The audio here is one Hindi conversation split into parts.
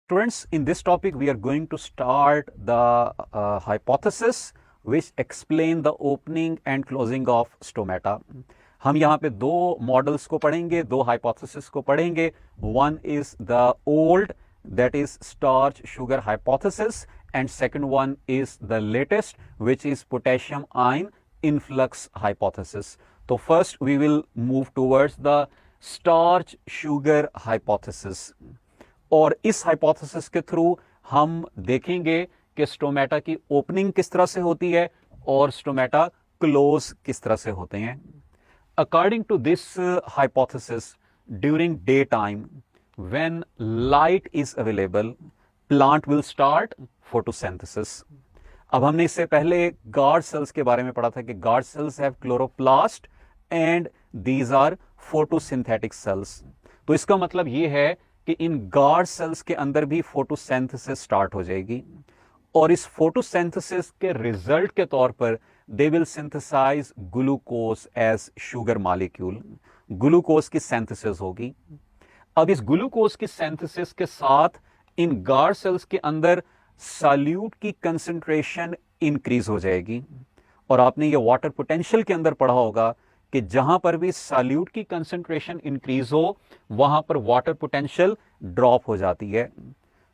Students, in this topic, we are going to start the hypothesis which explain the opening and closing of stomata. हम यहाँ पे दो मॉडल्स को पढ़ेंगे, दो हाइपोथेसिस को पढ़ेंगे. One is the old, that is starch sugar hypothesis, and second one is the latest, which is potassium ion influx hypothesis. So first we will move towards the starch sugar hypothesis. और इस हाइपोथेसिस के थ्रू हम देखेंगे कि स्टोमेटा की ओपनिंग किस तरह से होती है और स्टोमेटा क्लोज किस तरह से होते हैं. According to this hypothesis, during day time when light is available, plant will start photosynthesis. अब हमने इससे पहले गार्ड सेल्स के बारे में पढ़ा था कि guard cells have chloroplast and these are photosynthetic cells. तो इसका मतलब ये है कि इन गार्ड सेल्स के अंदर भी फोटोसिंथेसिस स्टार्ट हो जाएगी और इस फोटोसिंथेसिस के रिजल्ट के तौर पर they will synthesise glucose as sugar molecule. Glucose की सिंथेसिस होगी. अब इस ग्लूकोज की सिंथेसिस के साथ इन गार्ड सेल्स के अंदर सॉल्यूट की कंसंट्रेशन इंक्रीज हो जाएगी. और आपने ये वाटर पोटेंशियल के अंदर पढ़ा होगा कि जहां पर भी सॉल्यूट की कंसंट्रेशन इंक्रीज हो वहां पर वाटर पोटेंशियल ड्रॉप हो जाती है.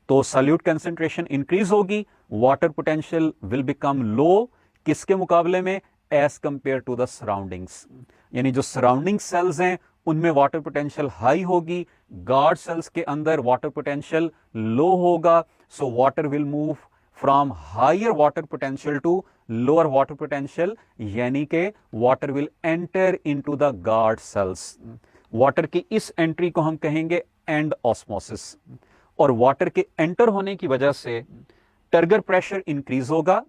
तो सॉल्यूट कंसंट्रेशन इंक्रीज होगी, water potential will become low. किसके मुकाबले में? As compare to the surroundings. यानी जो सराउंडिंग सेल्स हैं उनमें वाटर पोटेंशियल हाई होगी, गार्ड सेल्स के अंदर वाटर पोटेंशियल लो होगा. So water will move from higher water potential to lower water potential, यानी कि water will enter into the guard cells. Water की इस एंट्री को हम कहेंगे एंड ऑस्मोसिस. और वाटर के एंटर होने की वजह से टर्गर प्रेशर इंक्रीज होगा,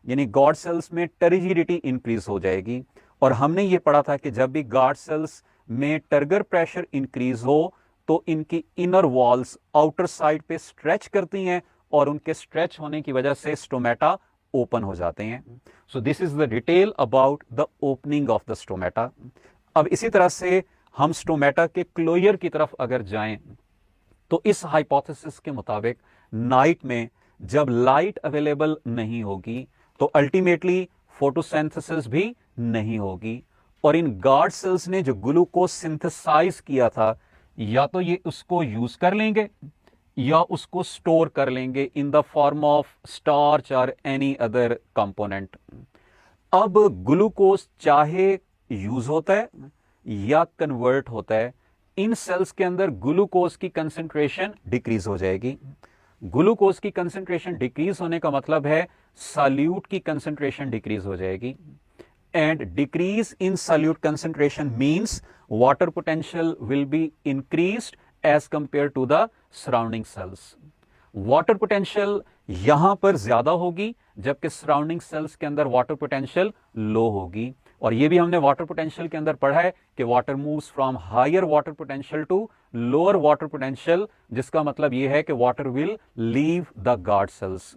यानी गार्ड सेल्स में टर्जिडिटी इंक्रीज हो जाएगी. और हमने ये पढ़ा था कि जब भी गार्ड सेल्स में टर्गर प्रेशर इंक्रीज हो तो इनकी इनर वॉल्स आउटर साइड पे स्ट्रेच करती हैं और उनके स्ट्रेच होने की वजह से स्टोमेटा ओपन हो जाते हैं. सो this is the detail about the opening of the stomata. अब इसी तरह से हम स्टोमेटा के क्लोजर की तरफ अगर जाएं तो इस हाइपोथेसिस के मुताबिक नाइट में जब लाइट अवेलेबल नहीं होगी तो अल्टीमेटली फोटोसिंथेसिस भी नहीं होगी और इन गार्ड सेल्स ने जो ग्लूकोज सिंथेसाइज किया था या तो ये उसको यूज कर लेंगे या उसको स्टोर कर लेंगे in the form of starch और एनी अदर कंपोनेंट. अब ग्लूकोज चाहे यूज होता है या कन्वर्ट होता है, इन सेल्स के अंदर ग्लूकोज की कंसंट्रेशन डिक्रीज हो जाएगी. ग्लूकोज की कंसंट्रेशन डिक्रीज होने का मतलब है सॉल्यूट की कंसंट्रेशन डिक्रीज हो जाएगी. And decrease in solute concentration means water potential will be increased as compare to the surrounding cells. Water potential यहां पर ज्यादा होगी जबकि सराउंडिंग सेल्स के अंदर वाटर पोटेंशियल लो होगी. और ये भी हमने वाटर पोटेंशियल के अंदर पढ़ा है कि water moves from higher water potential to lower water potential, जिसका मतलब यह है कि water will leave the guard cells.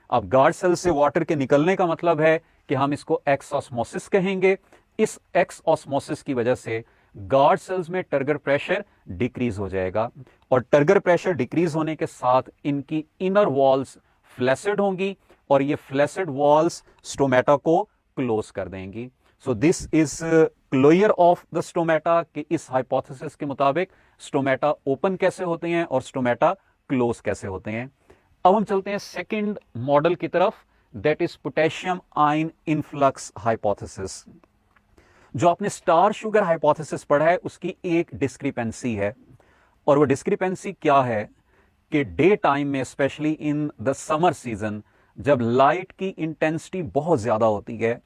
अब गार्ड सेल्स से वाटर के निकलने का मतलब है कि हम इसको एक्स ऑस्मोसिस कहेंगे. इस एक्स ऑस्मोसिस की वजह से गार्ड सेल्स में टर्गर प्रेशर डिक्रीज हो जाएगा और टर्गर प्रेशर डिक्रीज होने के साथ इनकी इनर वॉल्स फ्लैसिड होंगी और ये फ्लैसिड वॉल्स स्टोमेटा को क्लोज कर देंगी. So this is closure of the stomata कि इस हाइपोथेसिस के मुताबिक स्टोमेटा ओपन कैसे होते हैं और स्टोमेटा क्लोज कैसे होते हैं. अब हम चलते हैं सेकंड मॉडल की तरफ, that is potassium ion influx hypothesis. जो आपने स्टार शुगर हाइपोथेसिस पढ़ा है उसकी एक डिस्क्रिपेंसी है और वो डिस्क्रिपेंसी क्या है कि डे टाइम में specially in the summer season जब लाइट की इंटेंसिटी बहुत ज्यादा होती है,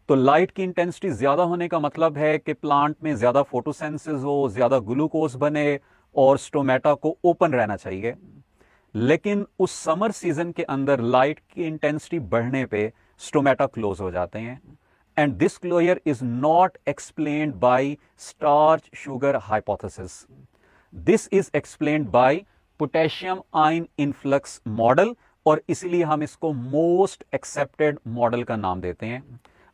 तो लाइट की इंटेंसिटी ज्यादा होने का मतलब है कि प्लांट में ज्यादा फोटोसिंथेसिस हो, ज्यादा ग्लूकोज बने और स्टोमेटा को ओपन रहना चाहिए. लेकिन उस समर सीजन के अंदर लाइट की इंटेंसिटी बढ़ने पे स्टोमेटा क्लोज हो जाते हैं. And this closure is not explained by starch sugar hypothesis. This is explained by potassium ion influx model और इसलिए हम इसको most accepted model का नाम देते हैं.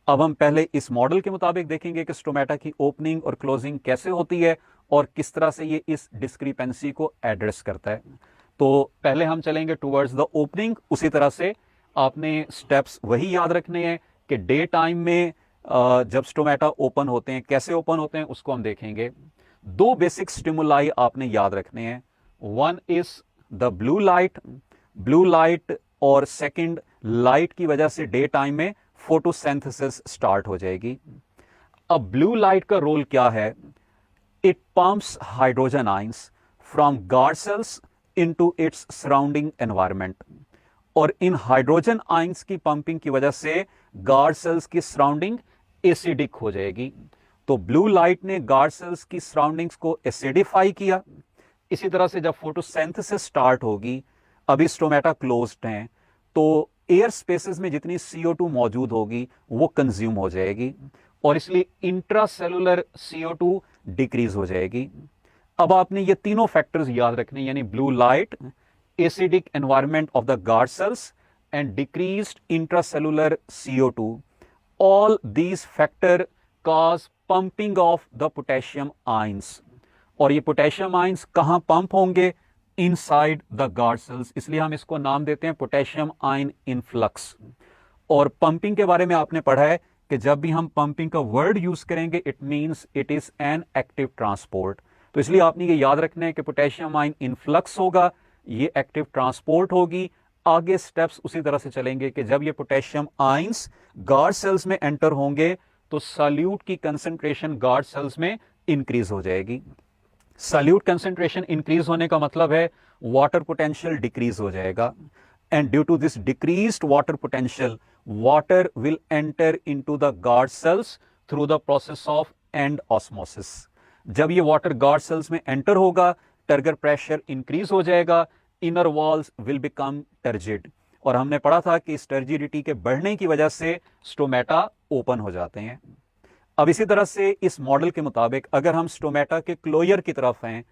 अब हम पहले इस मॉडल के मुताबिक देखेंगे कि स्टोमेटा की ओपनिंग और क्लोजिंग कैसे होती है और किस तरह से ये इस डिस्क्रिपेंसी को एड्रेस करता है. तो पहले हम चलेंगे टुवर्ड्स द ओपनिंग, उसी तरह से आपने स्टेप्स वही याद रखने हैं कि डे टाइम में जब स्टोमेटा ओपन होते हैं कैसे ओपन होते हैं उसको हम देखेंगे। दो बेसिक स्टिमुलाई आपने याद रखने हैं, one is the blue light और सेकंड लाइट की वजह से डे टाइम में फोटोसिंथेसिस स्टार्ट हो जाएगी। अब ब्लू लाइट का रोल क्या है? It pumps hydrogen ions from guard cells into its surrounding environment, और इन हाइड्रोजन आयंस की पंपिंग की वजह से गार्ड सेल्स की सराउंडिंग एसिडिक हो जाएगी। तो ब्लू लाइट ने गार्ड सेल्स की सराउंडिंग्स को एसिडिफाई किया। इसी तरह से जब फोटोसिंथेसिस स्टार्ट होगी, अभी स्टोमेटा क्लोज्ड हैं, तो एयर स्पेसेस में जितनी CO2 मौजूद होगी वो कंज्यूम हो जाएगी और इसलिए इंट्रासेलुलर CO2 डिक्रीज हो जाएगी। अब आपने ये तीनों फैक्टर्स याद रखने, यानी blue light, acidic environment of the guard cells and decreased intracellular CO2, all these factor cause pumping of the potassium ions, और ये पोटेशियम आयंस कहां पंप होंगे? इनसाइड द गार्ड सेल्स, इसलिए हम इसको नाम देते हैं पोटेशियम आयन इनफ्लक्स। और पंपिंग के बारे में आपने पढ़ा है कि जब भी हम पंपिंग का वर्ड यूज करेंगे it means it is an active transport, तो इसलिए आपने ये याद रखना है कि पोटेशियम आयन इनफ्लक्स होगा, ये एक्टिव ट्रांसपोर्ट होगी। आगे स्टेप्स उसी तरह से चलेंगे कि जब ये पोटेशियम आयंस गार्ड सेल्स में एंटर होंगे तो सॉल्यूट की कंसंट्रेशन गार्ड सेल्स में इंक्रीज हो जाएगी। सॉल्यूट कंसंट्रेशन इंक्रीज होने का मतलब है वाटर पोटेंशियल डिक्रीज हो जाएगा, and due to this decreased water potential water will enter into the guard cells through the process of endosmosis. जब ये वाटर गार्ड सेल्स में एंटर होगा टर्गर प्रेशर इंक्रीज हो जाएगा, inner walls will become turgid, और हमने पढ़ा था कि इस टर्जिडिटी के बढ़ने की वजह से स्टोमेटा ओपन हो जाते हैं। अब इसी तरह से इस मॉडल के मुताबिक अगर हम स्टोमेटा के क्लोयर की तरफ हैं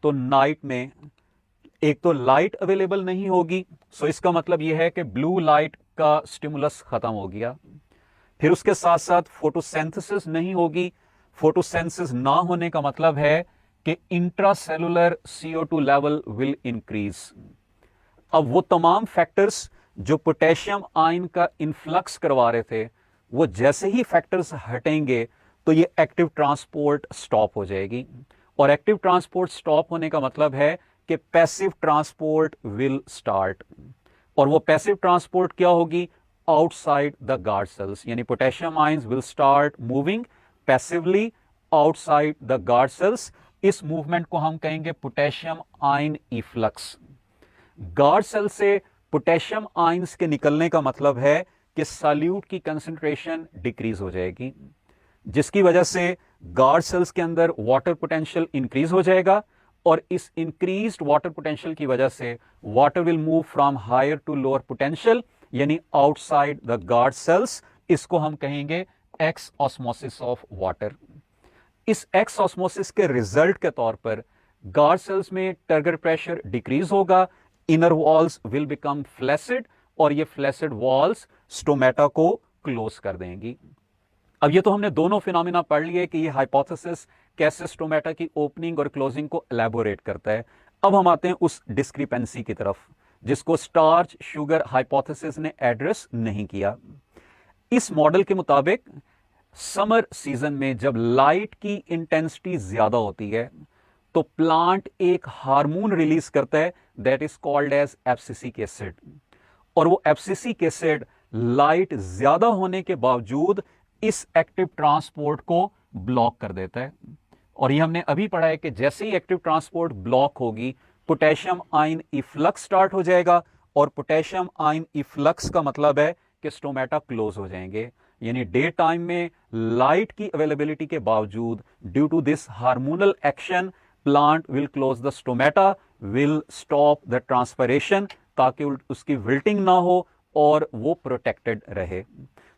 तो नाइट में एक तो लाइट अवेलेबल नहीं होगी, सो इसका मतलब यह है कि ब्लू लाइट का स्टिमुलस खत्म हो गया। फिर उसके साथ साथ फोटोसिंथेसिस नहीं होगी, फोटोसिंथेसिस ना होने का मतलब है कि intracellular CO2 level will increase. अब वो तमाम फैक्टर्स जो पोटेशियम आयन का इन्फ्लक्स करवा रहे थे वो जैसे ही फैक्टर्स हटेंगे तो ये एक्टिव ट्रांसपोर्ट स्टॉप हो जाएगी, और एक्टिव ट्रांसपोर्ट स्टॉप होने का मतलब है कि पैसिव ट्रांसपोर्ट विल स्टार्ट, और वो पैसिव ट्रांसपोर्ट क्या होगी? आउटसाइड द गार्ड सेल्स, यानी potassium ions will start moving passively outside the guard cells. इस मूवमेंट को हम कहेंगे potassium ion efflux. Guard cell से पोटेशियम आयंस के निकलने का मतलब है कि सॉल्यूट की कंसंट्रेशन डिक्रीज हो जाएगी, जिसकी वजह से गार्ड सेल्स के अंदर वाटर पोटेंशियल इंक्रीज हो जाएगा, और इस इंक्रीज्ड वाटर पोटेंशियल की वजह से water will move from higher to lower potential, यानी आउटसाइड द गार्ड सेल्स। इसको हम कहेंगे एक्स ऑस्मोसिस ऑफ वाटर। इस एक्स ऑस्मोसिस के रिजल्ट के तौर पर गार्ड सेल्स में टर्गर प्रेशर डिक्रीज होगा, inner walls will become flaccid, और ये फ्लैसिड वॉल्स स्टोमेटा को क्लोज कर देंगी। अब ये तो हमने दोनों फिनोमिना पढ़ लिए कि ये हाइपोथेसिस कैसे स्टोमेटा की ओपनिंग और क्लोजिंग को एलैबोरेट करता है। अब हम आते हैं उस डिस्क्रिपेंसी की तरफ जिसको स्टार्च शुगर हाइपोथेसिस ने एड्रेस नहीं किया। इस मॉडल के मुताबिक समर सीजन में जब लाइट की इंटेंसिटी ज्यादा होती है तो प्लांट एक हार्मोन रिलीज करता है that is called as abscisic acid, और वो एब्सिसिक एसिड लाइट ज्यादा होने के बावजूद इस एक्टिव ट्रांसपोर्ट को ब्लॉक कर देता है। और ये हमने अभी पढ़ा है कि जैसे ही एक्टिव ट्रांसपोर्ट ब्लॉक होगी पोटेशियम आयन इफ्लक्स स्टार्ट हो जाएगा, और पोटेशियम आयन इफ्लक्स का मतलब है कि स्टोमेटा क्लोज हो जाएंगे, यानी डे टाइम में लाइट की अवेलेबिलिटी के बावजूद due to this hormonal action plant will close the stomata, will stop the transpiration, ताकि उसकी विल्टिंग ना हो और वो प्रोटेक्टेड रहे।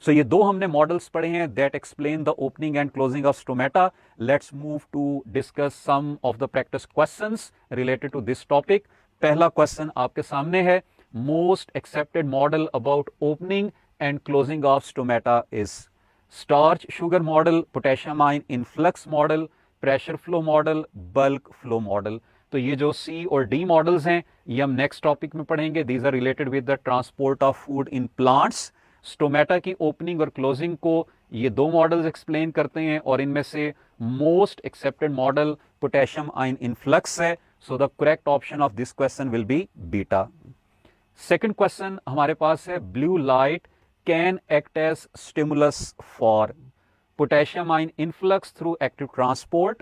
सो ये दो हमने मॉडल्स पढ़े हैं that explain the opening and closing of stomata. Let's move to discuss some of the practice questions related to this topic. पहला क्वेश्चन आपके सामने है, most accepted model about opening and closing of stomata is starch sugar model, potassium ion influx model, pressure flow model, bulk flow model। तो ये जो सी और डी मॉडल्स हैं ये हम नेक्स्ट टॉपिक में पढ़ेंगे। These are related with the transport of food in plants. Stomata की ओपनिंग और क्लोजिंग को ये दो मॉडल्स एक्सप्लेन करते हैं और इनमें से most accepted model potassium ion influx है। So the correct option of this question will be beta. Second question हमारे पास है, blue light can act as stimulus for potassium ion influx through active transport,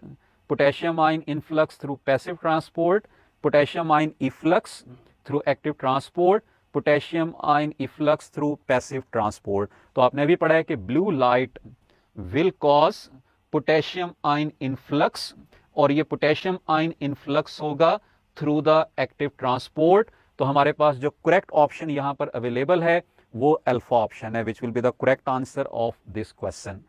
potassium ion influx through passive transport, potassium ion efflux through active transport, potassium ion efflux through passive transport। तो आपने भी पढ़ा है कि blue light will cause potassium ion influx और ये potassium ion influx होगा through the active transport। तो हमारे पास जो correct option यहाँ पर available है वो अल्फा ऑप्शन है, which will be the correct answer of this question।